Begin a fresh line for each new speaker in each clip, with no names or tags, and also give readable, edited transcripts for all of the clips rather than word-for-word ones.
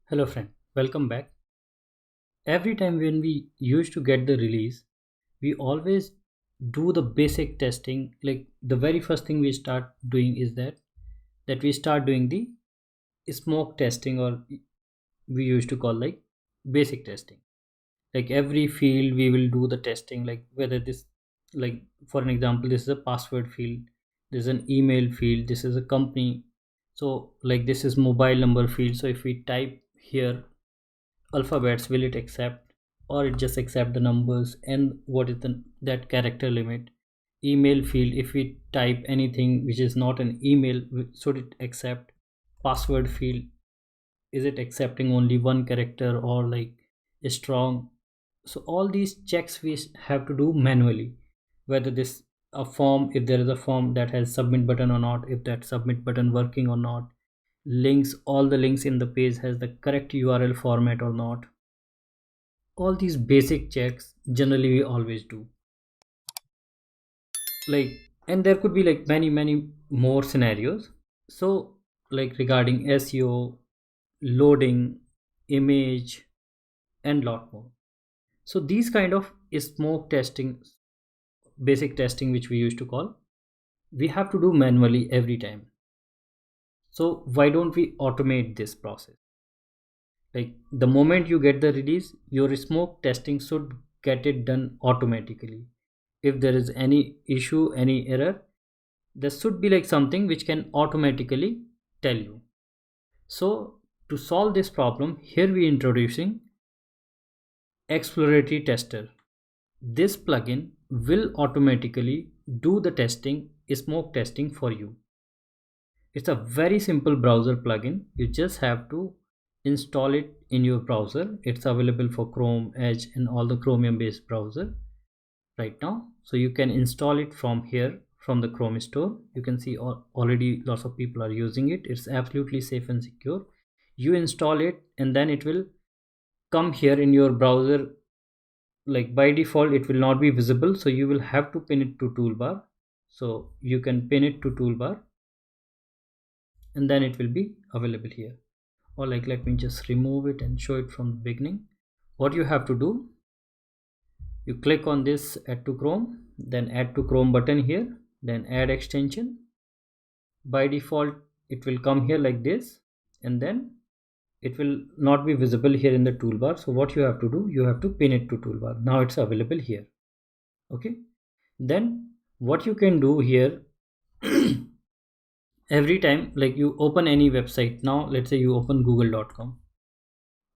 Hello friend, welcome back. Every time when we used to get the release, we always do the basic testing. Like the very first thing we start doing is that we start doing the smoke testing, or we used to call like basic testing. Like every field we will do the testing, like whether this, like for an example, this is a password field, this is an email field, this is a company. So like this is mobile number field. So if we type here alphabets, will it accept, or it just accept the numbers, and what is the that character limit? Email field, if we type anything which is not an email, should it accept? Password field, is it accepting only one character or like a strong? So all these checks we have to do manually, whether this a form, if there is a form that has submit button or not, if that submit button working or not, links, all the links in the page has the correct URL format or not. All these basic checks generally we always do. Like, and there could be like many more scenarios. So like regarding SEO, loading, image, and lot more. So these kind of smoke testing, basic testing, which we used to call, we have to do manually every time. So why don't we automate this process? Like the moment you get the release, your smoke testing should get it done automatically. If there is any issue, any error, there should be like something which can automatically tell you. So to solve this problem, here we introducing Exploratory Tester. This plugin will automatically do the testing, smoke testing for you. It's a very simple browser plugin. You just have to install it in your browser. It's available for Chrome, Edge, and all the Chromium based browser right now. So you can install it from here, from the Chrome store. You can see already lots of people are using it. It's absolutely safe and secure. You install it and then it will come here in your browser. Like by default it will not be visible, so you will have to pin it to toolbar. So you can pin it to toolbar and then it will be available here. Or like, let me just remove it and show it from the beginning. What you have to do, you click on this add to Chrome, then add to Chrome button here, then add extension. By default it will come here like this, and then it will not be visible here in the toolbar. So what you have to do, you have to pin it to toolbar. Now it's available here. Okay, then what you can do here, every time like you open any website, now let's say you open google.com,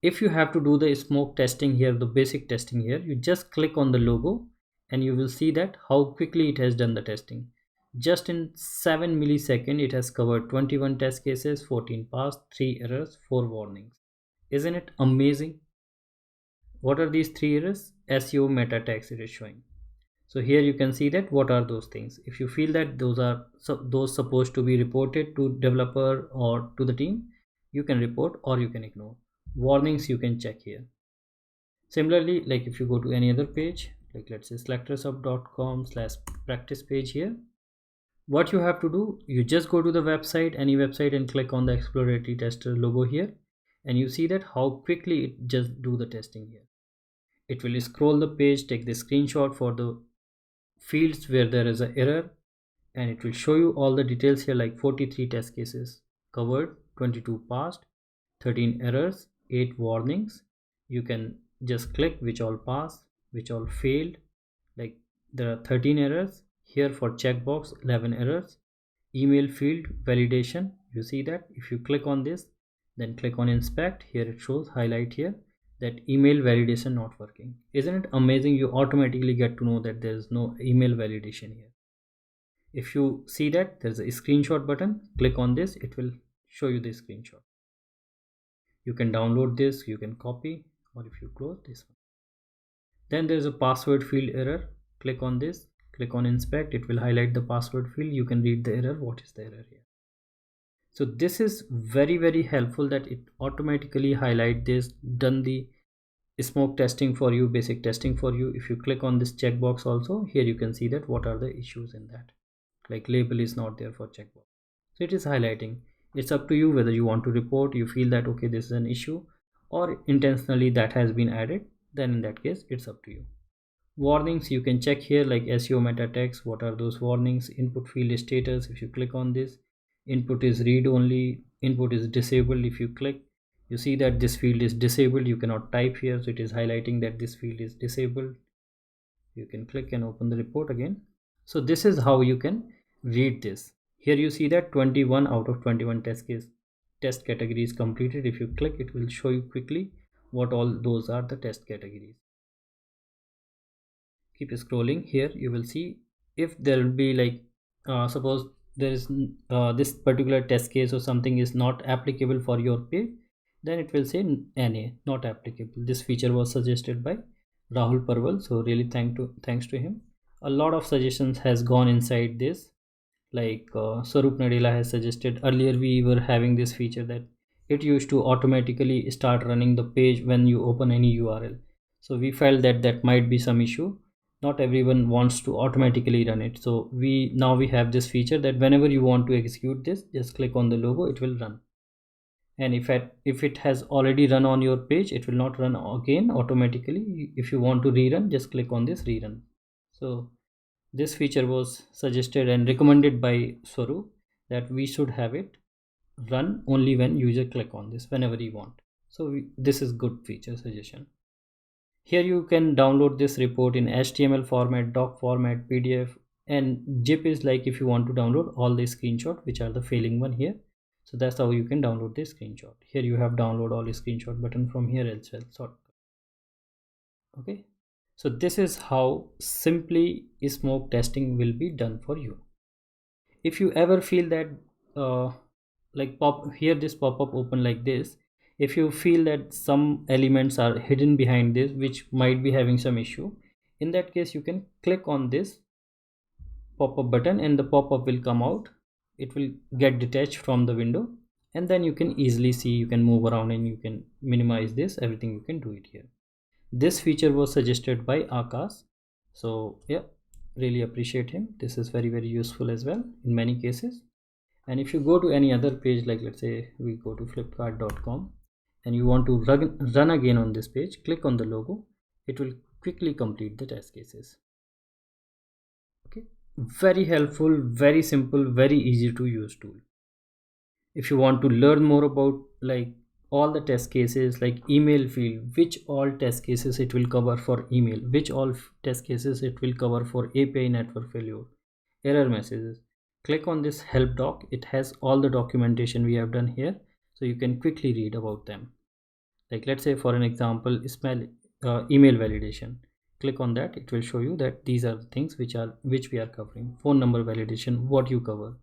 if you have to do the smoke testing here, the basic testing here, you just click on the logo and you will see that how quickly it has done the testing. Just in 7 milliseconds it has covered 21 test cases, 14 passed, 3 errors, 4 warnings. Isn't it amazing? What are these 3 errors? SEO meta tags it is showing. So here you can see that what are those things. If you feel that those are those supposed to be reported to developer or to the team, you can report or you can ignore. Warnings you can check here. Similarly, like if you go to any other page, like let's say selectorshub.com/practice page here, what you have to do, you just go to the website, any website, and click on the Exploratory Tester logo here, and you see that how quickly it just do the testing here. It will scroll the page, take the screenshot for the fields where there is an error, and it will show you all the details here, like 43 test cases covered, 22 passed, 13 errors, 8 warnings. You can just click which all passed, which all failed. Like there are 13 errors here. For checkbox, 11 errors. Email field validation, you see that if you click on this, then click on inspect, here it shows highlight here that email validation not working. Isn't it amazing? You automatically get to know that there is no email validation here. If you see that there's a screenshot button, click on this, it will show you the screenshot. You can download this, you can copy, or if you close this one, then there's a password field error. Click on this, click on inspect, it will highlight the password field. You can read the error, what is the error here. So this is very helpful that it automatically highlight this, done the smoke testing for you, basic testing for you. If you click on this checkbox also, here you can see that what are the issues in that. Like label is not there for checkbox. So it is highlighting. It's up to you whether you want to report, you feel that okay, this is an issue, or intentionally that has been added. Then in that case, it's up to you. Warnings, you can check here like SEO meta text. What are those warnings? Input field status, if you click on this, input is read only, input is disabled. If you click, you see that this field is disabled, you cannot type here, so it is highlighting that this field is disabled. You can click and open the report again. So this is how you can read this. Here you see that 21 out of 21 test categories completed. If you click, it will show you quickly what all those are the test categories. Keep scrolling. Here you will see if there will be like suppose there is this particular test case or something is not applicable for your page, then it will say NA, not applicable. This feature was suggested by Rahul Parwal, so really thanks to him. A lot of suggestions has gone inside this, like Swarup Nadella has suggested. Earlier we were having this feature that it used to automatically start running the page when you open any URL. So we felt that that might be some issue. Not everyone wants to automatically run it. So we have this feature that whenever you want to execute this, just click on the logo, it will run. And if it has already run on your page, it will not run again automatically. If you want to rerun, just click on this rerun. So this feature was suggested and recommended by Swarup that we should have it run only when user click on this whenever you want. So this is good feature suggestion. Here you can download this report in HTML format, doc format, PDF, and zip is like if you want to download all the screenshot which are the failing one here. So that's how you can download this screenshot. Here you have download all the screenshot button from here as well. So okay, so this is how simply smoke testing will be done for you. If you ever feel that like this pop-up open like this, if you feel that some elements are hidden behind this which might be having some issue, in that case you can click on this pop-up button and the pop-up will come out. It will get detached from the window, and then you can easily see, you can move around and you can minimize this, everything you can do it here. This feature was suggested by Akash, so yeah, really appreciate him. This is very useful as well in many cases. And if you go to any other page, like let's say we go to flipkart.com and you want to run again on this page, click on the logo, it will quickly complete the test cases. Okay, very helpful, very simple, very easy to use tool. If you want to learn more about like all the test cases, like email field, which all test cases it will cover for email, which all test cases it will cover for API network failure, error messages, click on this help doc. It has all the documentation we have done here, so you can quickly read about them. Like let's say for an example, email validation, click on that. It will show you that these are the things which we are covering. Phone number validation, what you cover.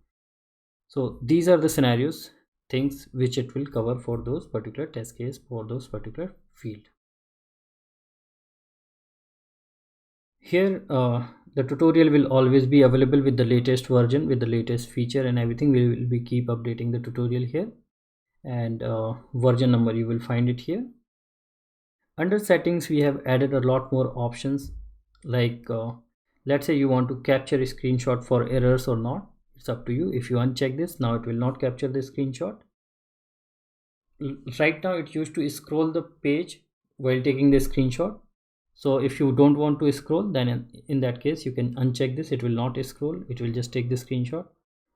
So these are the scenarios, things which it will cover for those particular test case, for those particular field. Here the tutorial will always be available with the latest version, with the latest feature and everything. We will be keep updating the tutorial here, and version number you will find it here. Under settings we have added a lot more options, like let's say you want to capture a screenshot for errors or not. It's up to you. If you uncheck this, now it will not capture the screenshot. Right now it used to scroll the page while taking the screenshot. So if you don't want to scroll, then in that case you can uncheck this. It will not scroll, it will just take the screenshot.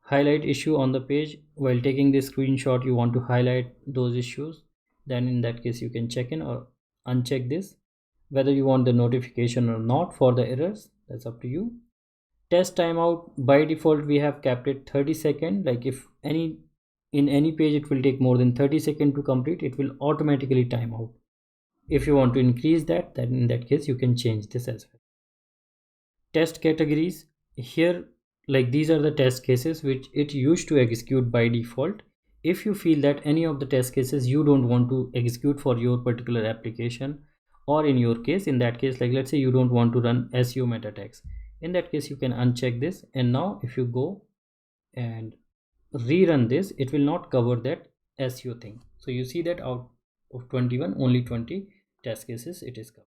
Highlight issue on the page. While taking the screenshot you want to highlight those issues, then in that case you can check in or uncheck this. Whether you want the notification or not for the errors, that's up to you. Test timeout, by default we have kept it 30 seconds. Like if in any page it will take more than 30 seconds to complete, it will automatically time out. If you want to increase that, then in that case you can change this as well. Test categories, here like these are the test cases which it used to execute by default. If you feel that any of the test cases you don't want to execute for your particular application, or in your case, in that case, like let's say you don't want to run SEO meta tags, in that case you can uncheck this. And now if you go and rerun this, it will not cover that SEO thing. So you see that out of 21, only 20 test cases it is covered.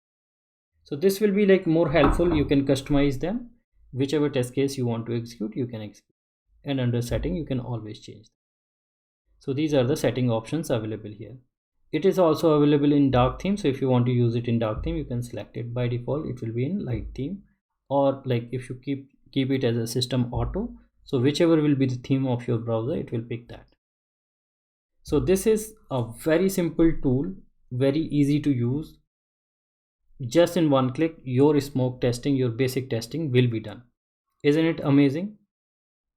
So this will be like more helpful. You can customize them. Whichever test case you want to execute, you can execute. and under setting you can always change. So these are the setting options available here. It is also available in dark theme, so if you want to use it in dark theme you can select it. By default it will be in light theme, or like if you keep it as a system auto, so whichever will be the theme of your browser it will pick that. So this is a very simple tool, very easy to use. Just in one click your smoke testing, your basic testing will be done. Isn't it amazing?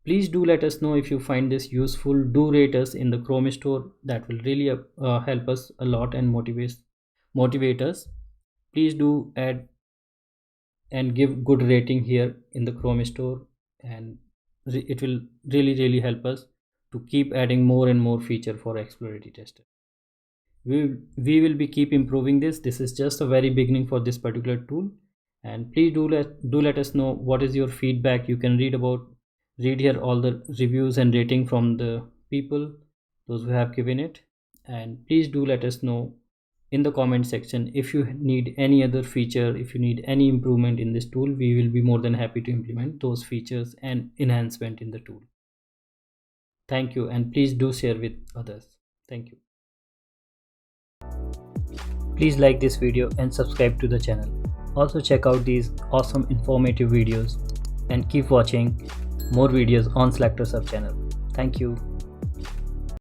Please do let us know if you find this useful. Do rate us in the Chrome store, that will really help us a lot and motivate us. Please do add and give good rating here in the Chrome store, and it will really help us to keep adding more and more feature for Exploratory Tester. We will be keep improving this is just a very beginning for this particular tool. And please do let us know what is your feedback. You can read here all the reviews and rating from the people, those who have given it. And please do let us know in the comment section if you need any other feature, if you need any improvement in this tool. We will be more than happy to implement those features and enhancement in the tool. Thank you, and please do share with others. Thank you. Please like this video and subscribe to the channel. Also check out these awesome informative videos and keep watching more videos on SelectorsHub channel. Thank you.